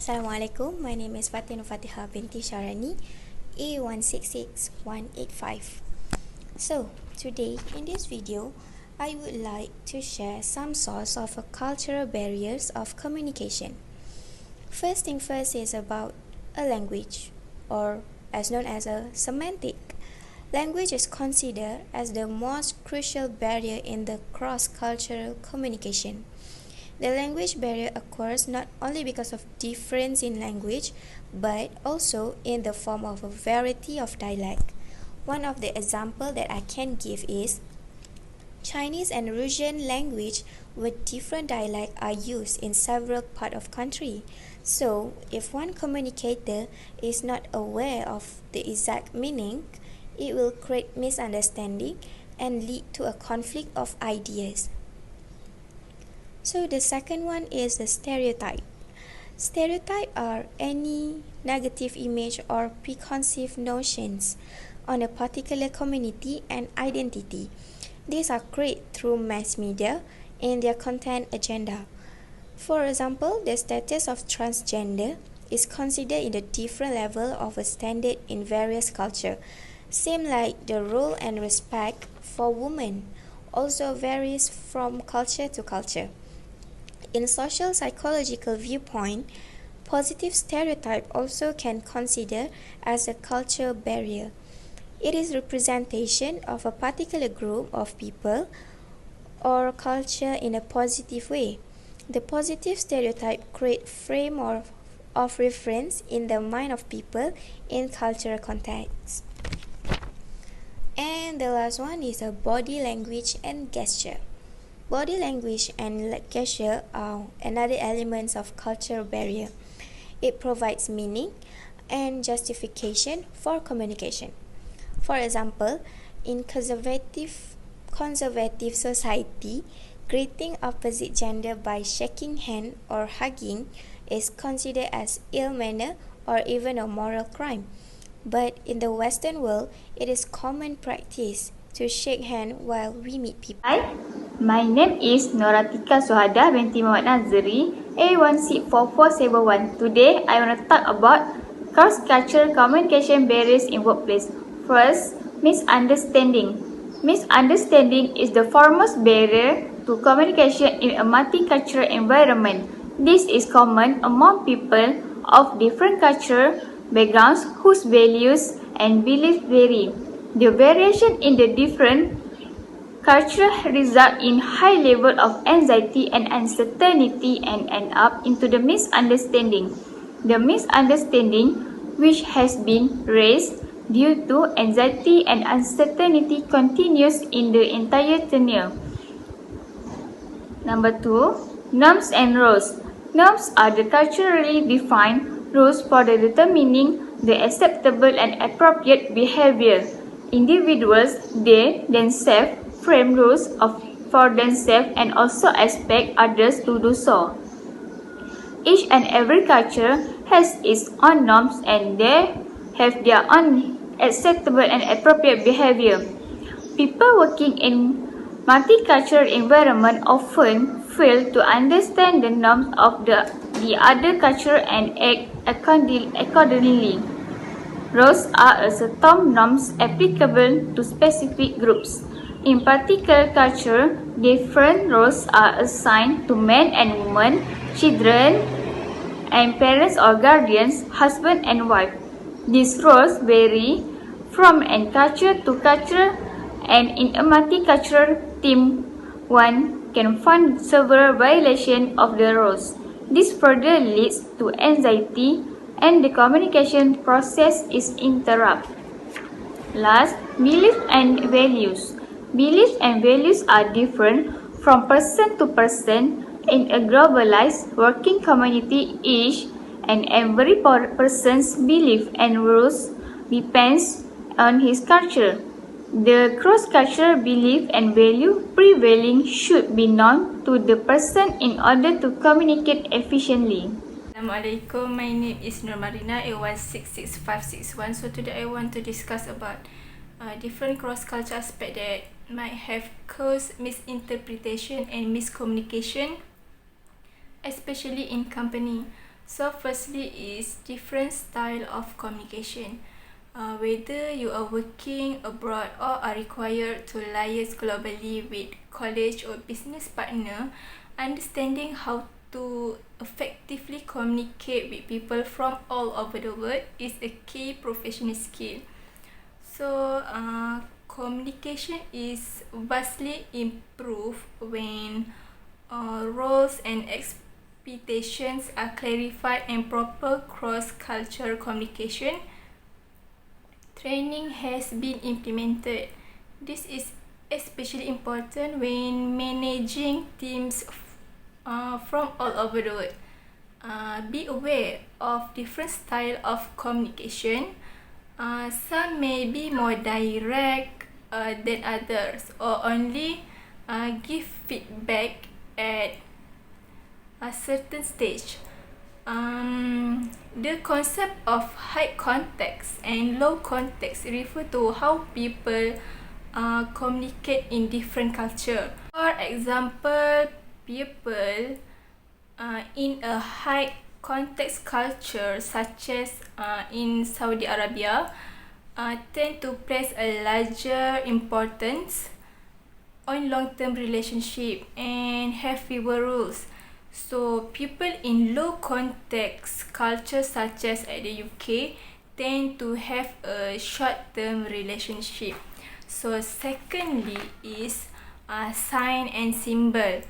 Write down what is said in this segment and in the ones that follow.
Assalamualaikum, my name is Fatin Fatihah binti Sharani, A166185. So, today in this video, I would like to share some sorts of cultural barriers of communication. First thing first is about a language, or as known as a semantic. Language is considered as the most crucial barrier in the cross-cultural communication. The language barrier occurs not only because of difference in language, but also in the form of a variety of dialect. One of the examples that I can give is Chinese and Russian language with different dialects are used in several parts of country. So, if one communicator is not aware of the exact meaning, it will create misunderstanding and lead to a conflict of ideas. So the second one is the stereotype. Stereotypes are any negative image or preconceived notions on a particular community and identity. These are created through mass media and their content agenda. For example, the status of transgender is considered in a different level of a standard in various cultures. Same like the role and respect for women also varies from culture to culture. In social psychological viewpoint, positive stereotype also can consider as a cultural barrier. It is representation of a particular group of people or culture in a positive way. The positive stereotype create frame of reference in the mind of people in cultural context. And the last one is a body language and gesture. Body language and gesture are another elements of cultural barrier. It provides meaning and justification for communication. For example, in conservative society, greeting opposite gender by shaking hand or hugging is considered as ill manner or even a moral crime. But in the Western world, it is common practice to shake hand while we meet people. Hi, my name is Noratika Suhada binti Muhammad Nazri, A164471. Today, I want to talk about cross-cultural communication barriers in workplace. First, misunderstanding. Misunderstanding is the foremost barrier to communication in a multicultural environment. This is common among people of different cultural backgrounds whose values and beliefs vary. The variation in the different culture result in high level of anxiety and uncertainty and end up into the misunderstanding. The misunderstanding which has been raised due to anxiety and uncertainty continues in the entire tenure. Number 2, norms and rules. Norms are the culturally defined rules for determining the acceptable and appropriate behavior. Individuals, they themselves frame rules for themselves and also expect others to do so. Each and every culture has its own norms and they have their own acceptable and appropriate behavior. People working in multicultural environment often fail to understand the norms of the other culture and act accordingly. Rules are a set of norms applicable to specific groups. In particular culture, different roles are assigned to men and women, children and parents or guardians, husband and wife. These roles vary from culture to culture, and in a multicultural team, one can find several violations of the rules. This further leads to anxiety and the communication process is interrupted. Last, beliefs and values. Beliefs and values are different from person to person in a globalized working community. Each and every person's belief and rules depends on his culture. The cross-cultural belief and value prevailing should be known to the person in order to communicate efficiently. Assalamualaikum, my name is Nur Marina, A166561. So today I want to discuss about different cross-culture aspect that might have caused misinterpretation and miscommunication, especially in company. So firstly is different style of communication. Whether you are working abroad or are required to liaise globally with college or business partner, understanding how to effectively communicate with people from all over the world is a key professional skill. So, communication is vastly improved when roles and expectations are clarified, and proper cross-cultural communication training has been implemented. This is especially important when managing teams from all over the world. Be aware of different style of communication. Some may be more direct than others, or only give feedback at a certain stage. The concept of high context and low context refer to how people communicate in different culture. For example, people in a high context culture such as in Saudi Arabia tend to place a larger importance on long-term relationship and have fewer rules. So people in low context culture such as at the UK tend to have a short-term relationship. So secondly is sign and symbol.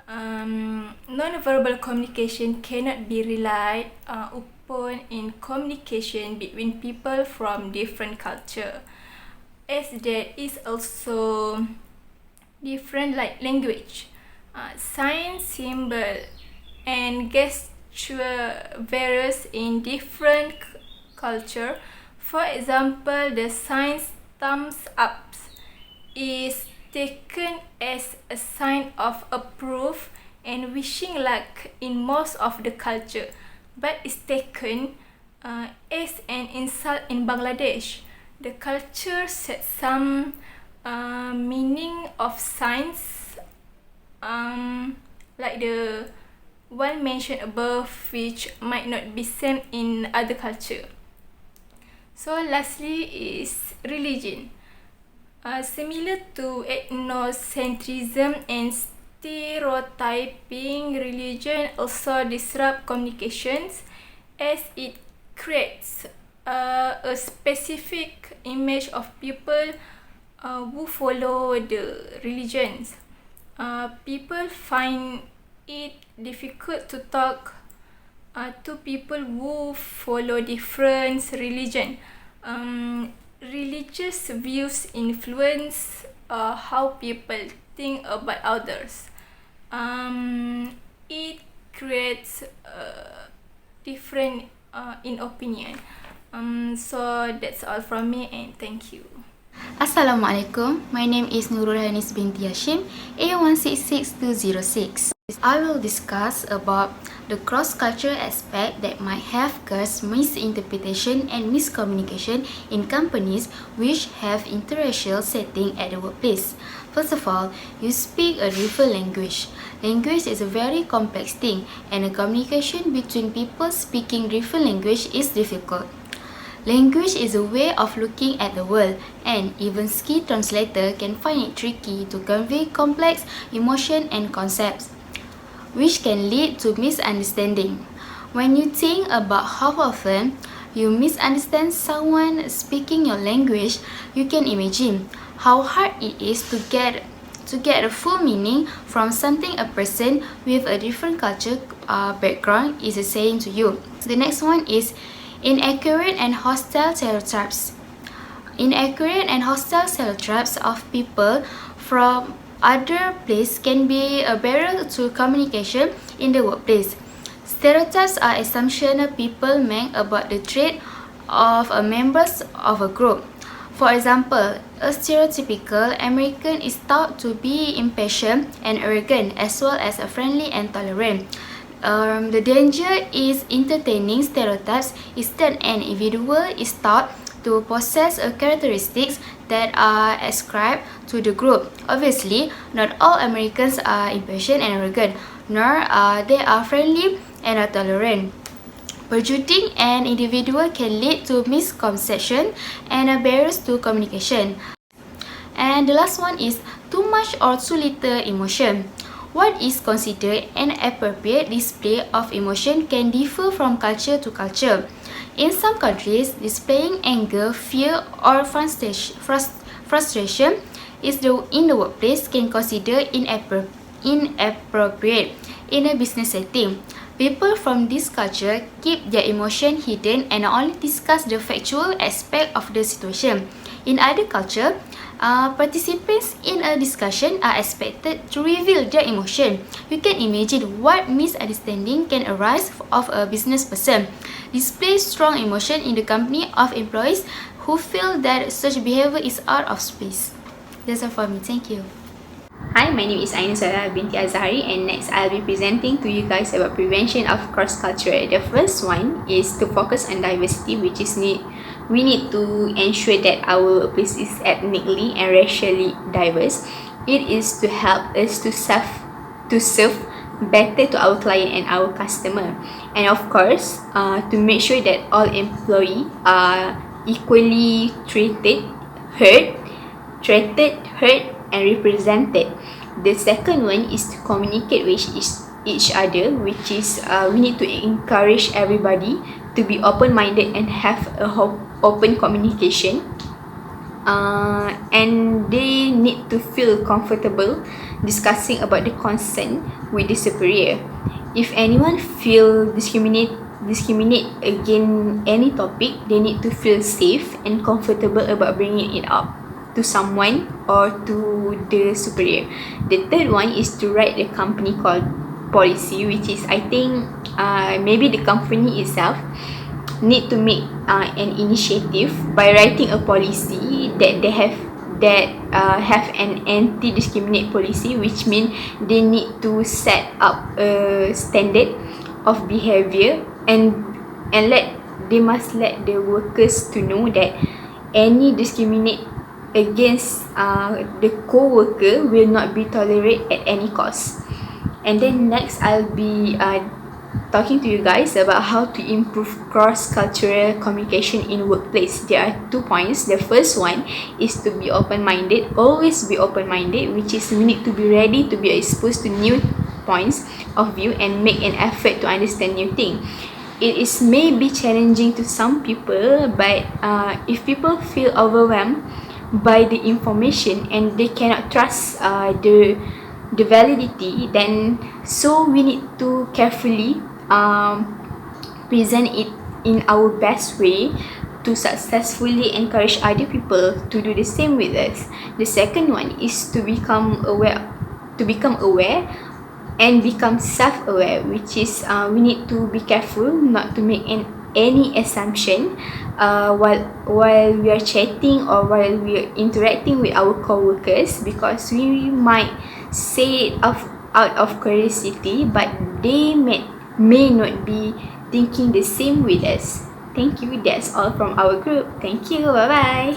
Non-verbal communication cannot be relied upon in communication between people from different culture, as there is also different like language, sign, symbol, and gesture varies in different culture. For example, the sign thumbs up is taken as a sign of approve and wishing luck in most of the culture, but is taken as an insult in Bangladesh. The culture sets some meaning of signs, like the one mentioned above, which might not be same in other culture. So lastly is religion. Similar to ethnocentrism and stereotyping, religion also disrupt communications as it creates a specific image of people who follow the religions. People find it difficult to talk to people who follow different religion. Religious views influence how people think about others. It creates different in opinion. So that's all from me, and thank you. Assalamualaikum. My name is Nurul Hanis binti Hashim, A166206. I will discuss about the cross-cultural aspect that might have caused misinterpretation and miscommunication in companies which have interracial setting at the workplace. First of all, you speak a different language. Language is a very complex thing, and a communication between people speaking different language is difficult. Language is a way of looking at the world, and even skilled translator can find it tricky to convey complex emotion and concepts, which can lead to misunderstanding. When you think about how often you misunderstand someone speaking your language, you can imagine how hard it is to get a full meaning from something a person with a different culture background is saying to you. The next one is inaccurate and hostile stereotypes. Inaccurate and hostile stereotypes of people from other places can be a barrier to communication in the workplace. Stereotypes are assumptions people make about the trait of members of a group. For example, a stereotypical American is thought to be impatient and arrogant, as well as friendly and tolerant. The danger is entertaining stereotypes is that an individual is thought to possess characteristics that are ascribed to the group. Obviously, not all Americans are impatient and arrogant, nor are they friendly and tolerant. Prejudging an individual can lead to misconception and barriers to communication. And the last one is too much or too little emotion. What is considered an appropriate display of emotion can differ from culture to culture. In some countries, displaying anger, fear, or frustration in the workplace can consider inappropriate. In a business setting, people from this culture keep their emotion hidden and only discuss the factual aspect of the situation. In other culture, participants in a discussion are expected to reveal their emotion. You can imagine what misunderstanding can arise of a business person. Display strong emotion in the company of employees who feel that such behavior is out of space. That's all for me. Thank you. Hi, my name is Aina Sarah binti Azhari, and next I'll be presenting to you guys about prevention of cross-cultural. The first one is to focus on diversity, which is we need to ensure that our place is ethnically and racially diverse. It is to help us to serve better to our client and our customer, and of course to make sure that all employees are equally heard, and represented. The second one is to communicate with each other, which is we need to encourage everybody to be open-minded and have a open communication, and they need to feel comfortable discussing about the concern with the superior. If anyone feel discriminate against any topic, they need to feel safe and comfortable about bringing it up to someone or to the superior. The third one is to write the company policy, which is I think maybe the company itself need to make an initiative by writing a policy that they have an anti-discriminate policy, which means they need to set up a standard of behavior and they must let the workers to know that any discriminate against the co-worker will not be tolerated at any cost. And then next I'll be talking to you guys about how to improve cross-cultural communication in workplace. There are 2 points. The first one is to be open-minded. Always be open-minded, which is we need to be ready to be exposed to new points of view and make an effort to understand new things. It is maybe challenging to some people, but if people feel overwhelmed by the information and they cannot trust the validity, then so we need to carefully present it in our best way to successfully encourage other people to do the same with us. The second one is to become aware and become self-aware, which is we need to be careful not to make any assumption while we are chatting or while we are interacting with our co-workers, because we might say it out of curiosity, but they may not be thinking the same with us. Thank you. That's all from our group. Thank you. Bye bye.